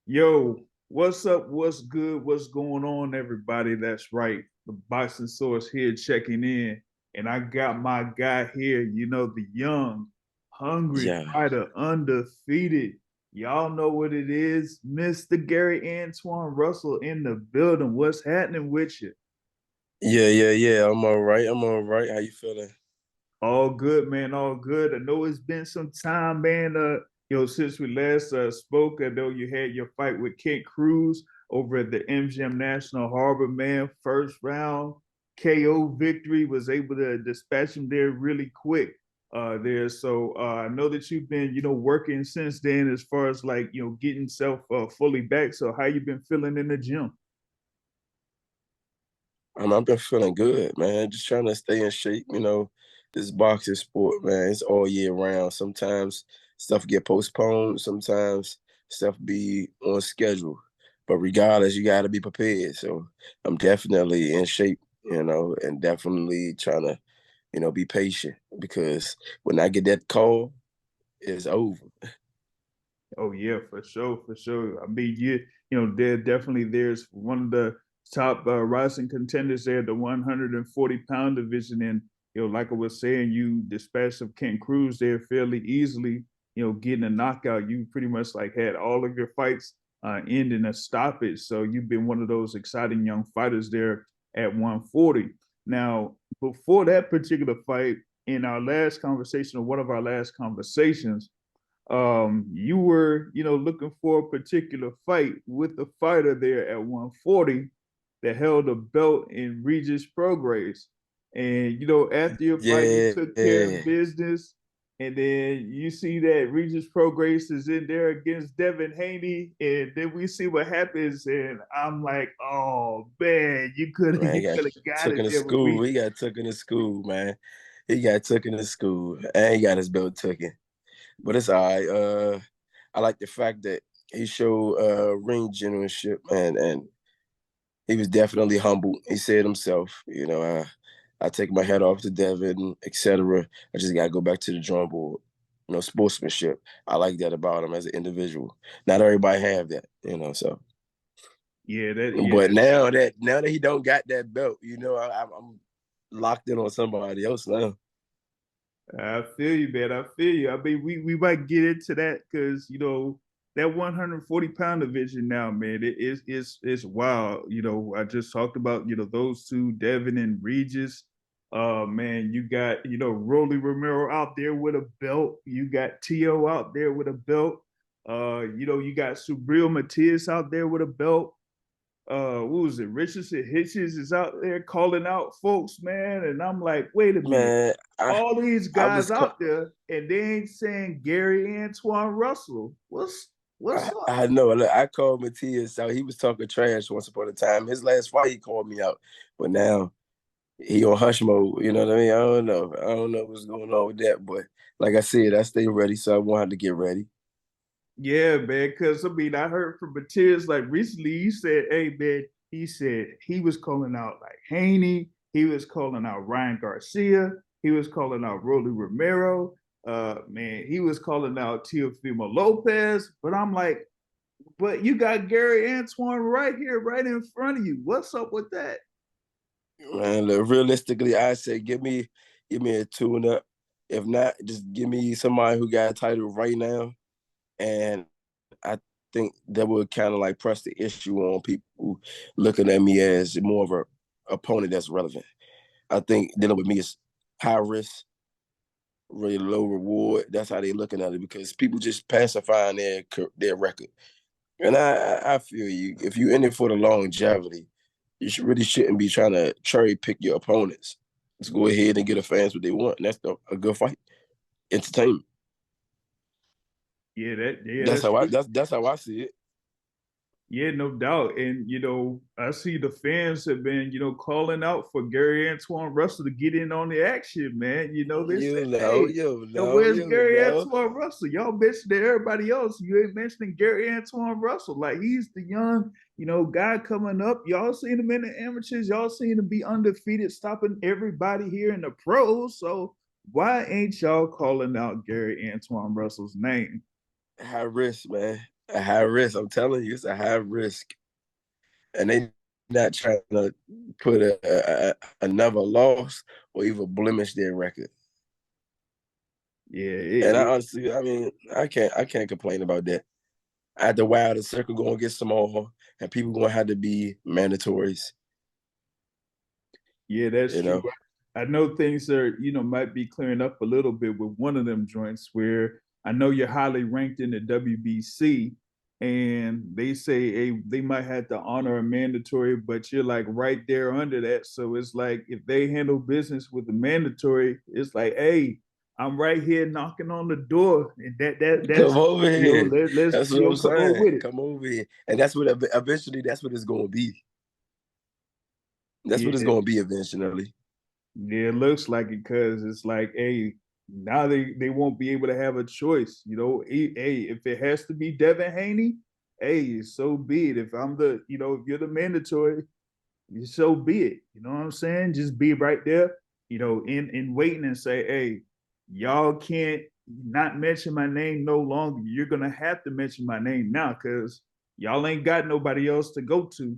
Yo, what's up? What's good? What's going on, everybody? That's right. The Boxing Source here checking in. And I got my guy here, the young, hungry Yeah, fighter, undefeated. Y'all know what it is. Mr. Gary Antoine Russell in the building. What's happening with you? yeah. I'm all right. I'm all right. How you feeling? All good, man. All good. I know it's been some time, man. Since we last spoke, I know you had your fight with Kent Cruz over at the MGM National Harbor, man. First round KO victory, was able to dispatch him there really quick. There, so I know that you've been, working since then, as far as like, getting self fully back. So how you been feeling in the gym? I've been feeling good, man. Just trying to stay in shape. This boxing sport, man, it's all year round. Sometimes stuff get postponed. Sometimes stuff be on schedule. But regardless, you got to be prepared. So I'm definitely in shape, and definitely trying to, be patient because when I get that call, it's over. Oh yeah, for sure, for sure. I mean, there definitely there's one of the top rising contenders there, the 140-pound division, and like I was saying, you dispatched of Ken Cruz there fairly easily. Getting a knockout. You pretty much like had all of your fights end in a stoppage. So you've been one of those exciting young fighters there at 140. Now, before that particular fight, in our last conversation, or one of our last conversations, you were, looking for a particular fight with the fighter there at 140 that held a belt in Regis Prograis. And, after your fight, you took care of Yeah. business. And then you see that Regis Prograis is in there against Devin Haney. And then we see what happens. And I'm like, oh man, you could have Man, he you got could have got took it into there with school. Regis. He got took into school, man. He got took into school. And he got his belt taken. But it's all right. I like the fact that he showed ring generalship, and he was definitely humble. He said himself, I take my head off to Devin, etc. I just gotta go back to the drawing board. Sportsmanship. I like that about him as an individual. Not everybody have that, so. Yeah, that yeah, But now that he don't got that belt, I'm locked in on somebody else now. I feel you, man. I feel you. I mean, we might get into that because that 140-pound division now, man, it's wild. I just talked about those two, Devin and Regis. Man, you got Rolly Romero out there with a belt. You got Tio out there with a belt. You got Subriel Matias out there with a belt. What was it? Richardson Hitches is out there calling out folks, man. And I'm like, wait a minute. Man, All these I guys was out there, and they ain't saying Gary Antoine Russell. What's up? I know. Look, I called Matias out. He was talking trash once upon a time. His last fight, he called me out, but now he on hush mode. You know what I mean? I don't know. I don't know what's going on with that, but like I said, I stay ready, so I want him to get ready. Yeah, man. Cause I mean, I heard from Matias like recently, he said, hey man, he said he was calling out like Haney, he was calling out Ryan Garcia, he was calling out Rolly Romero. Man, he was calling out Teofimo Lopez, but I'm like, but you got Gary Antoine right here, right in front of you. What's up with that? Man, look, realistically, I say give me a tune up. If not, just give me somebody who got a title right now, and I think that would kind of like press the issue on people looking at me as more of a opponent that's relevant. I think dealing with me is high risk, really low reward. That's how they're looking at it because people just pacifying their record. And I feel you. If you're in it for the longevity, you really shouldn't be trying to cherry pick your opponents. Just go ahead and get the fans what they want. And a good fight. Entertainment. That's That's how I true. that's how I see it. Yeah, no doubt. And I see the fans have been, calling out for Gary Antoine Russell to get in on the action, man. They say, You know, hey, you know, where's you Gary know. Antoine Russell? Y'all mentioning everybody else. You ain't mentioning Gary Antoine Russell. Like he's the young, guy coming up. Y'all seen him in the amateurs. Y'all seen him be undefeated, stopping everybody here in the pros. So why ain't y'all calling out Gary Antoine Russell's name? High risk, man. A high risk. I'm telling you, it's a high risk, and they not trying to put another loss or even blemish their record. Yeah, And I honestly, I mean, I can't complain about that. After a while, the circle gonna get smaller, and people gonna have to be mandatories. yeah, that's You true. know, I know things are, might be clearing up a little bit with one of them joints where I know you're highly ranked in the WBC, and they say, hey, they might have to honor a mandatory, but you're like right there under that. So it's like if they handle business with the mandatory, it's like, hey, I'm right here knocking on the door, and that's come over here. let's That's what I'm come on saying. with it. Come over here, and that's what eventually that's what it's gonna be. That's what it's Yeah, gonna be eventually. yeah, it looks like it because it's like, hey, now they won't be able to have a choice. Hey, if it has to be Devin Haney, hey, so be it. If I'm if you're the mandatory, so be it. You know what I'm saying? Just be right there, in waiting and say, hey, y'all can't not mention my name no longer. You're gonna have to mention my name now because y'all ain't got nobody else to go to.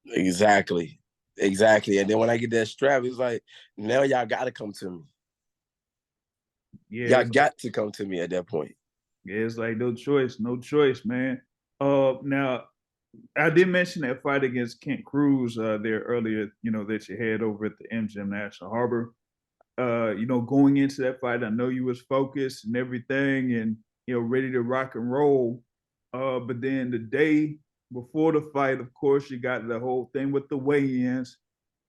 Exactly. Exactly. And then when I get that strap, it's like, now y'all gotta come to me. Yeah, Y'all it's like got to come to me at that point. yeah, it's like no choice, man. Now I did mention that fight against Kent Cruz there earlier, that you had over at the MGM National Harbor. Going into that fight, I know you was focused and everything and, ready to rock and roll. But then the day before the fight, of course, you got the whole thing with the weigh-ins.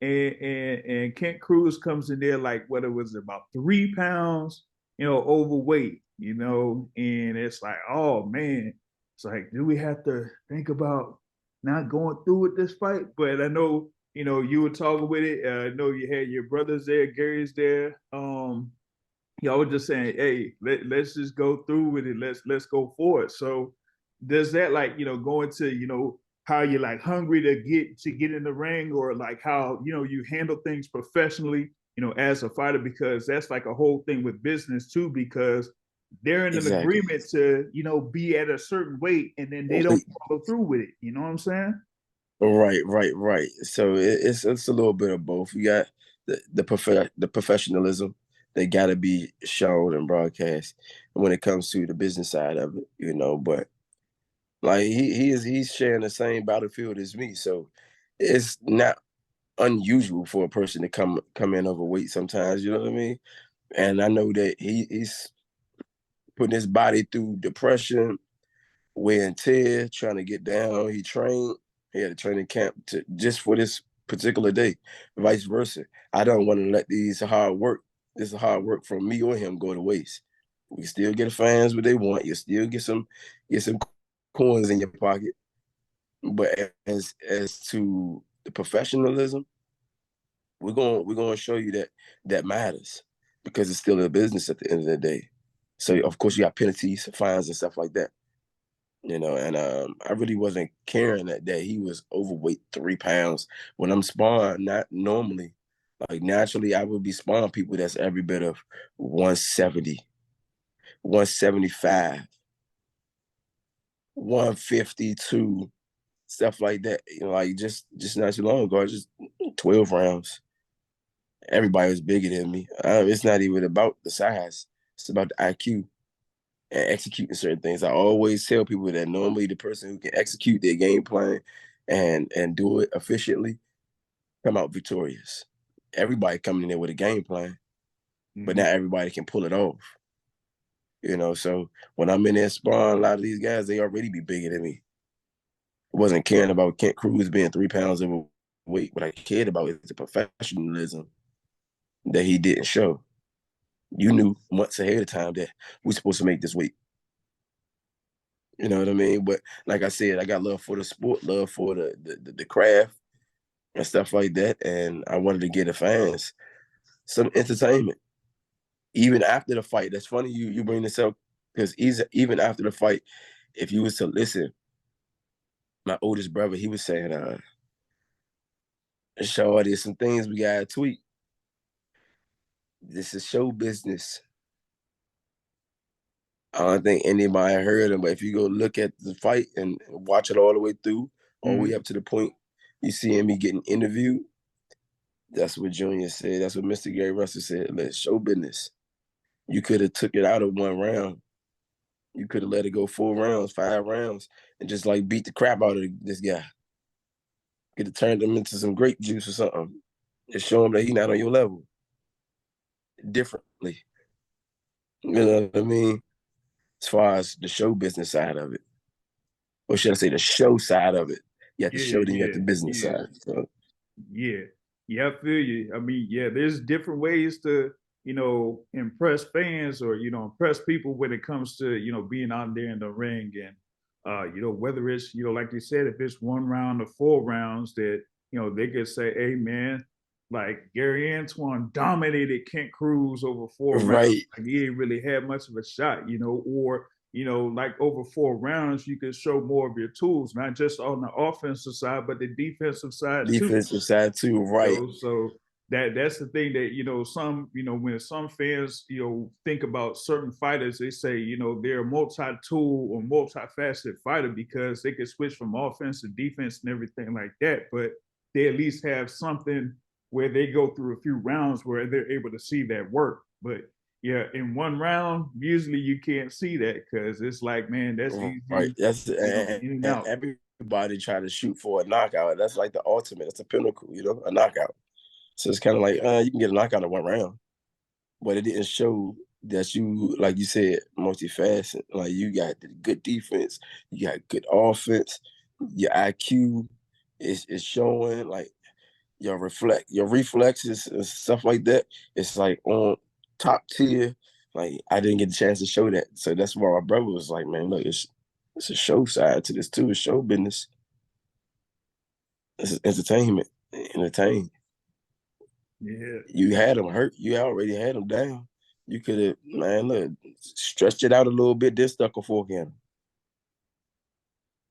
And Kent Cruz comes in there like what it was about 3 pounds, overweight, and it's like, oh man, it's like, do we have to think about not going through with this fight? But I know, you were talking with it. I know you had your brothers there, Gary's there. Y'all were just saying, hey, let's just go through with it. Let's go for it. So does that like, go into, how you're like hungry to get in the ring or like how, you handle things professionally, as a fighter, because that's like a whole thing with business too, because they're in an Exactly. agreement to, be at a certain weight and then they don't follow through with it. You know what I'm saying? Right. So it's a little bit of both. You got the professionalism that got to be shown and broadcast when it comes to the business side of it, But like he's sharing the same battlefield as me, so it's not unusual for a person to come in overweight sometimes. You know what I mean? And I know that he's putting his body through depression, wear and tear, trying to get down. He trained. He had a training camp just for this particular day. Vice versa. I don't want to let this hard work from me or him go to waste. We still get fans what they want. You still get some coins in your pocket. But as to the professionalism, we're gonna show you that matters because it's still a business at the end of the day. So of course you got penalties, fines, and stuff like that. And I really wasn't caring that day. He was overweight 3 pounds. When I'm sparring, not normally, like naturally, I would be sparring people that's every bit of 170, 175, 152, stuff like that. Like just not too long ago, just 12 rounds. Everybody was bigger than me. It's not even about the size. It's about the IQ and executing certain things. I always tell people that normally the person who can execute their game plan and do it efficiently come out victorious. Everybody coming in there with a game plan, but Mm-hmm. not everybody can pull it off. So when I'm in there sparring, a lot of these guys, they already be bigger than me. I wasn't caring about Kent Cruz being 3 pounds overweight. What I cared about is the professionalism that he didn't show. You knew months ahead of time that we're supposed to make this weight. You know what I mean? But like I said, I got love for the sport, love for the craft and stuff like that. And I wanted to get the fans some entertainment. Even after the fight. That's funny you bring this up because even after the fight, if you was to listen, my oldest brother, he was saying, Shaw, there's some things we gotta tweak. This is show business. I don't think anybody heard him, but if you go look at the fight and watch it all the way through, all the way up to the point you see him getting interviewed, that's what Junior said. That's what Mr. Gary Russell said. Let's show business. You could have took it out of one round. You could have let it go 4 rounds, 5 rounds, and just like beat the crap out of this guy. Could have turned him into some grape juice or something. Just show him that he's not on your level. Differently. You know what I mean? As far as the show business side of it. Or should I say the show side of it? You have the show, then you have the business side. So. Yeah, I feel you. I mean, yeah, there's different ways to, impress fans or, impress people when it comes to, being out there in the ring. And, whether it's, like you said, if it's 1 round or 4 rounds that, they could say, hey, man, like Gary Antuanne dominated Kent Cruz over 4 rounds. Right. Like he ain't really had much of a shot, or like over 4 rounds, you can show more of your tools, not just on the offensive side, but the defensive side too. Defensive side too, right. So that's the thing that, some, when some fans, think about certain fighters, they say, they're a multi-tool or multifaceted fighter because they can switch from offense to defense and everything like that. But they at least have something where they go through a few rounds where they're able to see that work. But yeah, in 1 round, usually you can't see that because it's like, man, that's easy. Right. That's in and out. Everybody try to shoot for a knockout. That's like the ultimate. It's a pinnacle, a knockout. So it's kind of like you can get a knockout in 1 round, but it didn't show that you, like you said, multifaceted. Like you got the good defense, you got good offense, your IQ is showing. Like your reflexes and stuff like that. It's like on top tier. Like I didn't get a chance to show that, so that's why my brother was like, "Man, look, it's a show side to this too. It's show business. It's entertainment. Entertain." Yeah. You had him hurt. You already had him down. You could have, man, look, stretched it out a little bit, then stuck a fork in him.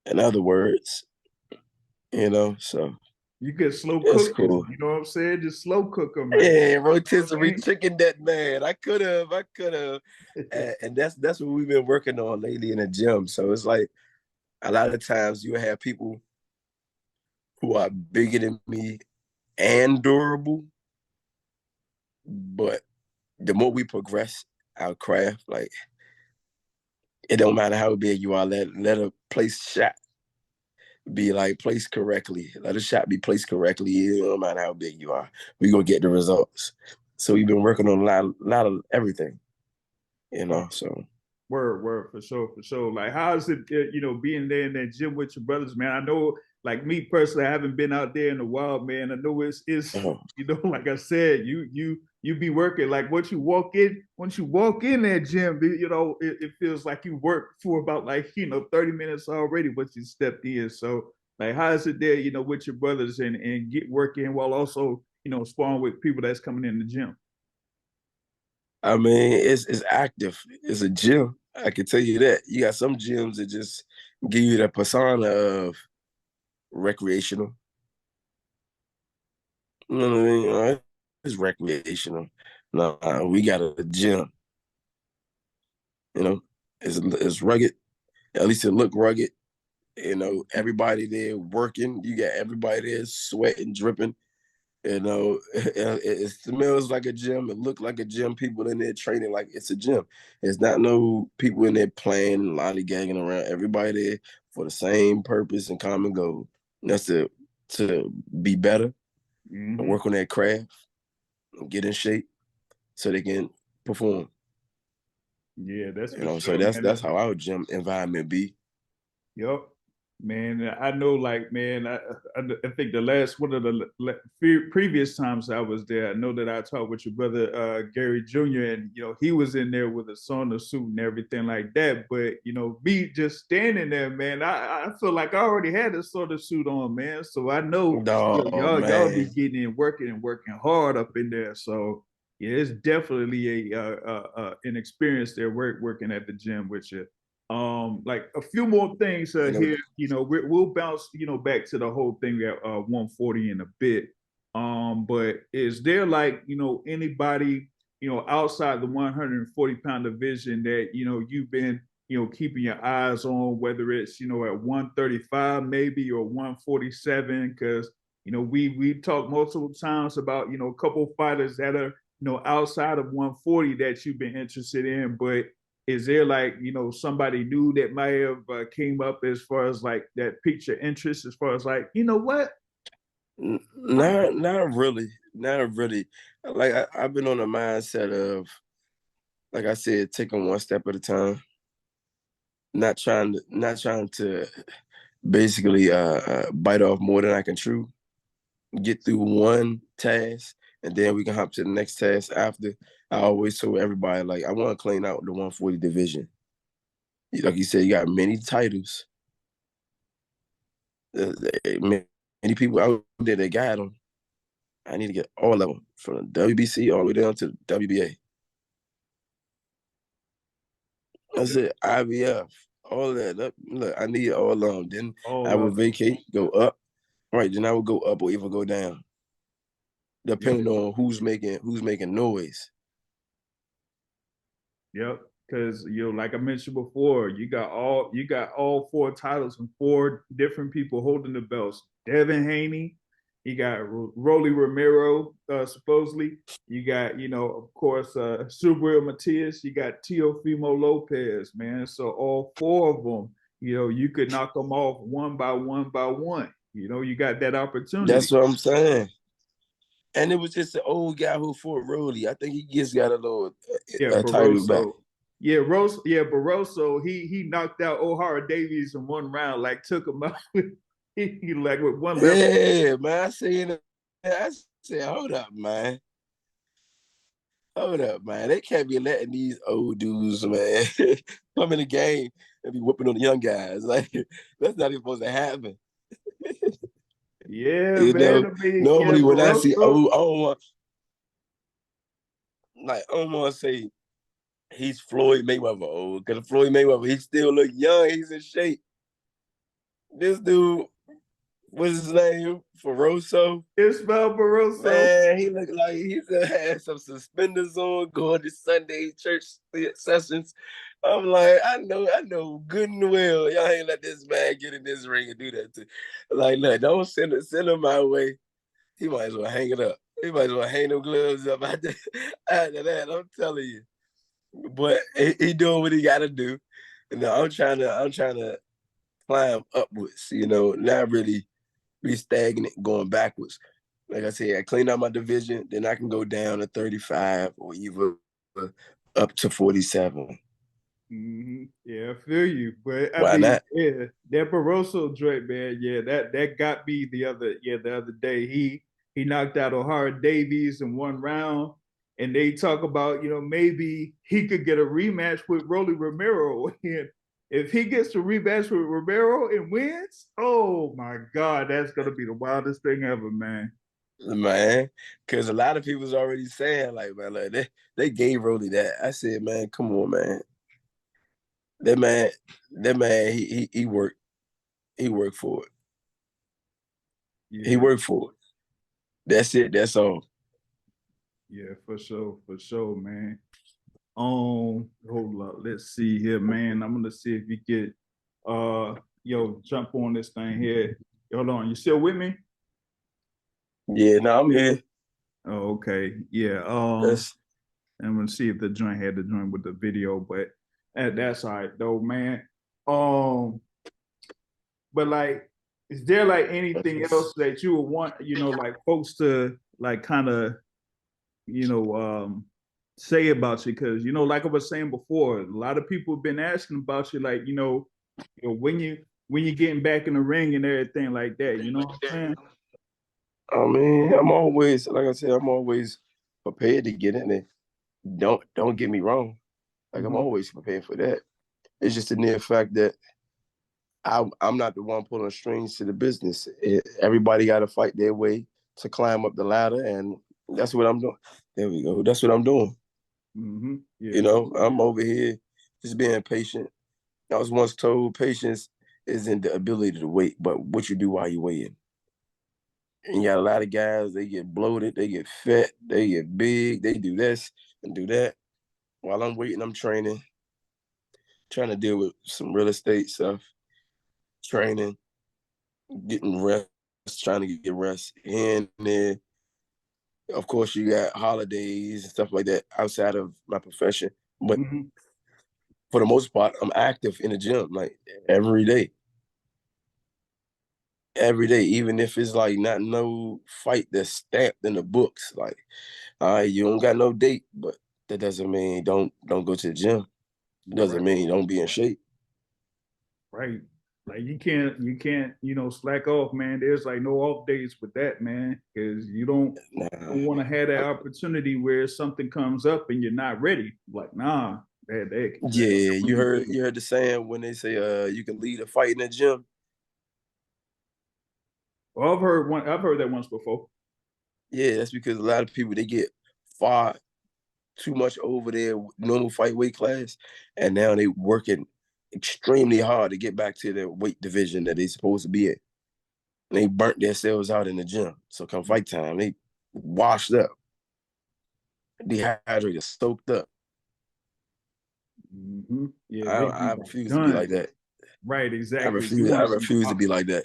In other words, so. You could slow cook cool. him. You know what I'm saying? Just slow cook him. Yeah, rotisserie chicken that man. I could have. And that's what we've been working on lately in the gym. So it's like a lot of times you have people who are bigger than me and durable, but the more we progress our craft, like it don't matter how big you are, let a place shot be like placed correctly. Let a shot be placed correctly. It don't matter how big you are. We're gonna get the results. So we've been working on a lot of everything, so. Word, for sure. Like, how is it, being there in that gym with your brothers, man? I know, like me personally, I haven't been out there in a while, man. I know it's like I said, you be working. Like once you walk in that gym, it feels like you worked for about 30 minutes already once you stepped in. So like, how is it there, with your brothers and get working while also, sparring with people that's coming in the gym? I mean, it's active. It's a gym. I can tell you that. You got some gyms that just give you the persona of recreational. You know what I mean? It's recreational. No, we got a gym. It's rugged. At least it look rugged. Everybody there working. You got everybody there sweating, dripping. It smells like a gym. It look like a gym. People in there training like it's a gym. It's not no people in there playing, lollygagging around. Everybody there for the same purpose and common goal. And that's to be better, and work on their craft, and get in shape so they can perform. Yeah, that's so that's how our gym environment be. Yep. Man, I know, like, man, I think the last one of the previous times I was there, I know that I talked with your brother Gary Jr. and he was in there with a sauna suit and everything like that. But me just standing there, man, I feel like I already had a sauna suit on, man. So I know y'all be getting in working and working hard up in there. So yeah, it's definitely an experience there working at the gym with you. Like a few more things here. We'll bounce back to the whole thing at 140 in a bit. But is there like anybody outside the 140-pound division that, you've been, keeping your eyes on, whether it's, at 135 maybe or 147? Because, we talked multiple times about, a couple fighters that are, outside of 140 that you've been interested in, but is there like, somebody new that might have came up as far as like that piqued your interest as far as like, what? Not really. Not really. Like I've been on a mindset of, like I said, taking one step at a time. Not trying to basically bite off more than I can chew. Get through one task and then we can hop to the next task after. I always told everybody, like, I want to clean out the 140 division. Like you said, you got many titles. Many people out there that got them. I need to get all of them from the WBC all the way down to the WBA. I said IBF, all of that. Look, I need all of them. Then I would vacate, go up. Right, then I would go up or even go down, depending on who's making noise. Yep. Because like I mentioned before, you got all four titles from four different people holding the belts. Devin Haney, you got Rolly Romero, supposedly. You got, of course, Subriel Matias. You got Teofimo Lopez, man. So all four of them, you could knock them off one by one by one. You got that opportunity. That's what I'm saying. And it was just an old guy who fought Rolly. I think he just got a little title back. Yeah, Barroso, he knocked out Ohara Davies in one round, like took him out. he like with one left. Yeah, man. I said, hold up, man. Hold up, man. They can't be letting these old dudes, man, come in the game and be whooping on the young guys. Like, that's not even supposed to happen. Yeah, man. Normally when I see old, I don't want to say he's Floyd Mayweather old, because Floyd Mayweather, he still look young. He's in shape. This dude, what's his name? Barroso? Ismael Barroso. Man, he looked like he had some suspenders on, going to Sunday church sessions. I'm like, I know good and well, y'all ain't let this man get in this ring and do that to. Like, look, don't send him my way. He might as well hang it up. He might as well hang them gloves up after that. I'm telling you. But he doing what he got to do. I'm trying to climb upwards. Not really be stagnant going backwards. Like I said, I clean out my division, then I can go down to 35 or even up to 47. Mm-hmm. Yeah, I feel you. But Why not? Yeah, that Barroso joint, man. Yeah, that got me the other day. He knocked out Ohara Davies in one round, and they talk about maybe he could get a rematch with Rolly Romero. And if he gets a rematch with Romero and wins, oh my God, that's gonna be the wildest thing ever, man. Man, because a lot of people's already saying, like, man, like they gave Rolly that. I said, man, come on, man. That man, he worked for it. Yeah. He worked for it. That's it. That's all. Yeah, for sure, man. Hold up. Let's see here, man. I'm gonna see if you get jump on this thing here. Hold on, you still with me? Yeah, no, I'm here. Oh, okay. Yeah. I'm gonna see if the joint had the joint with the video, but that's all right though, man. But like, is there like anything else that you would want, like folks to like kind of, say about you? Because like I was saying before, a lot of people have been asking about you, like, when you getting back in the ring and everything like that. You know what I'm saying? I mean, I'm always, like I said, I'm always prepared to get in there. Don't get me wrong. Like, I'm always prepared for that. It's just the near fact that I'm not the one pulling strings to the business. Everybody got to fight their way to climb up the ladder, and that's what I'm doing. There we go. That's what I'm doing. Mm-hmm. Yeah. I'm over here just being patient. I was once told patience isn't the ability to wait, but what you do while you're waiting. And you got a lot of guys, they get bloated, they get fat, they get big, they do this. and do that. While I'm waiting, I'm training, trying to deal with some real estate stuff, training, getting rest, trying to get rest. And then, of course, you got holidays and stuff like that outside of my profession. But Mm-hmm. for the most part, I'm active in the gym like every day. Every day, even if it's like not no fight that's stamped in the books. Like, all right, you don't got no date, but that doesn't mean don't go to the gym. It doesn't Right. mean don't be in shape. Right. Like you can't, slack off, man. There's like no off days with that, man, because you don't Nah. want to have that opportunity where something comes up and you're not ready. Like, nah, that Yeah, wouldn't be good. you heard the saying when they say you can lead a fight in the gym. Well, I've heard that once before. Yeah, that's because a lot of people they get far too much over their normal fight weight class, and now they working extremely hard to get back to the weight division that they supposed to be in. And they burnt themselves out in the gym. So come fight time, they washed up, dehydrated, soaked up. Hmm. Yeah, they I be refuse to be like done. that. Right, exactly. You I want to be refuse to be optimal. like that.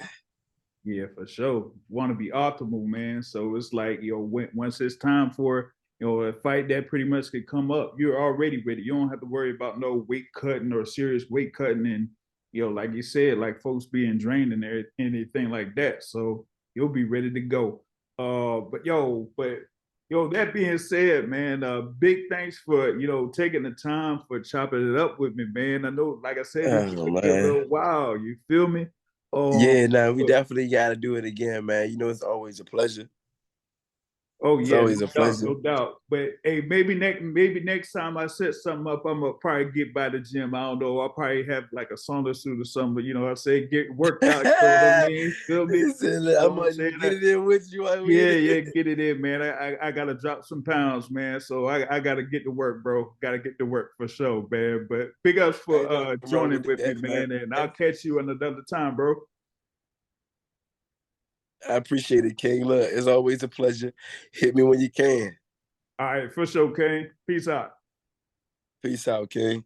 Yeah, for sure. Want to be optimal, man. So it's like, once it's time for, a fight that pretty much could come up, you're already ready. You don't have to worry about no weight cutting or serious weight cutting. And, like you said, like folks being drained and anything like that. So you'll be ready to go. But that being said, man, big thanks for, taking the time for chopping it up with me, man. I know, like I said, it Oh took you a man. little while. You feel me? Yeah, nah, we But definitely gotta do it again, man. You know, it's always a pleasure. oh It's yeah, no always a doubt, pleasure. no doubt. But hey, maybe next time I set something up, I'm gonna probably get by the gym. I don't know. I'll probably have like a sauna suit or something. But I say get worked out. You know what I mean? Feel me? He said, "Look, You I know what I'm might saying? just get it in with you. I'm Yeah, with yeah, it." get it in, man. I gotta drop some pounds, man. So I gotta get to work, bro. Gotta get to work for sure, man. But big ups for Ain't nothing wrong joining with with me, that, man. man. And I'll catch you another time, bro. I appreciate it, King. Look, it's always a pleasure. Hit me when you can. All right, for sure, Kane. Peace out. Peace out, King.